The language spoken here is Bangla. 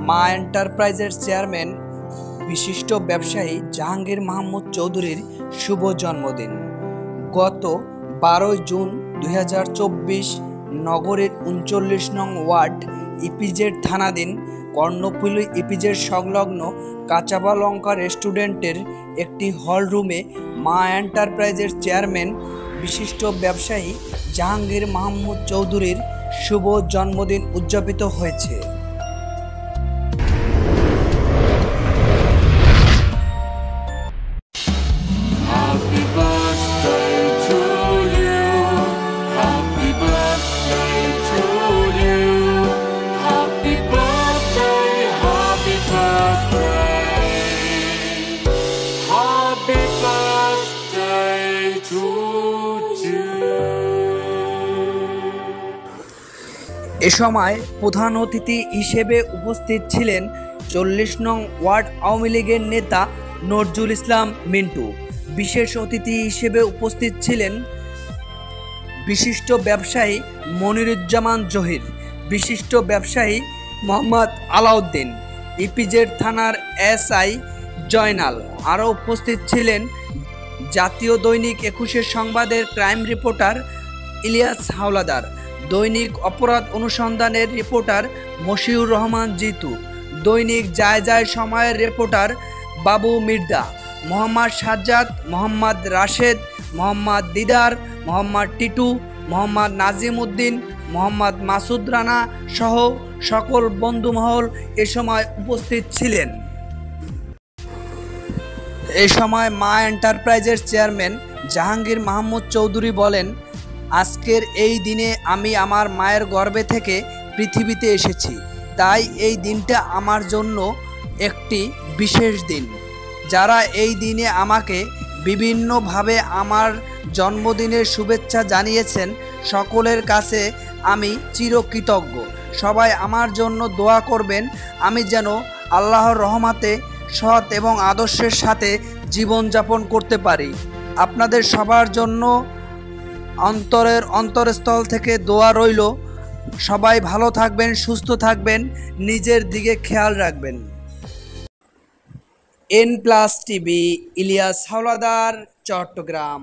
মা এন্টারপ্রাইজের চেয়ারম্যান বিশিষ্ট ব্যবসায়ী জাহাঙ্গীর মাহমুদ চৌধুরীর শুভ জন্মদিন। গত 12 জুন 2024 নগরের 39 নং ওয়ার্ড ইপিজেড থানাধীন কর্ণফুলী ইপিজেড সংলগ্ন কাঁচাবালঙ্কা রেস্টুরেন্টের একটি হল রুমে মা এন্টারপ্রাইজের চেয়ারম্যান বিশিষ্ট ব্যবসায়ী জাহাঙ্গীর মাহমুদ চৌধুরীর শুভ জন্মদিন উদযাপিত হয়েছে। এ সময় প্রধান অতিথি হিসেবে উপস্থিত ছিলেন 40 নং ওয়ার্ড আওয়ামী লীগের নেতা নজরুল ইসলাম মিন্টু। বিশেষ অতিথি হিসেবে উপস্থিত ছিলেন বিশিষ্ট ব্যবসায়ী মনিরুজ্জামান জহির, বিশিষ্ট ব্যবসায়ী মোহাম্মদ আলাউদ্দিন, ইপিজেড থানার এসআই জয়নাল। আরও উপস্থিত ছিলেন জাতীয় দৈনিক 21 সংবাদের ক্রাইম রিপোর্টার ইলিয়াস হাওলাদার, দৈনিক অপরাধ অনুসন্ধানের রিপোর্টার মশিউর রহমান জিতু, দৈনিক যায় যায় সময়ের রিপোর্টার বাবু মির্জা, মোহাম্মদ সাজ্জাদ, মোহাম্মদ রাশেদ, মোহাম্মদ দিদার, মোহাম্মদ টিটু, মোহাম্মদ নাজিম উদ্দিন, মোহাম্মদ মাসুদ রানা সহ সকল বন্ধুমহল এ সময় উপস্থিত ছিলেন। এ সময় মা এন্টারপ্রাইজের চেয়ারম্যান জাহাঙ্গীর মাহমুদ চৌধুরী বলেন, আজকের এই দিনে আমি আমার মায়ের গর্ভে থেকে পৃথিবীতে এসেছি, তাই এই দিনটা আমার জন্য একটি বিশেষ দিন। যারা এই দিনে আমাকে বিভিন্নভাবে আমার জন্মদিনের শুভেচ্ছা জানিয়েছেন, সকলের কাছে আমি চিরকৃতজ্ঞ। সবাই আমার জন্য দোয়া করবেন, আমি যেন আল্লাহর রহমতে সৎ এবং আদর্শের সাথে জীবনযাপন করতে পারি। আপনাদের সবার জন্য অন্তরস্থল থেকে দোয়া রইল। সবাই ভালো থাকবেন, সুস্থ থাকবেন, নিজের দিকে খেয়াল রাখবেন। N+ TV, Ilias Howlader, Chittagong.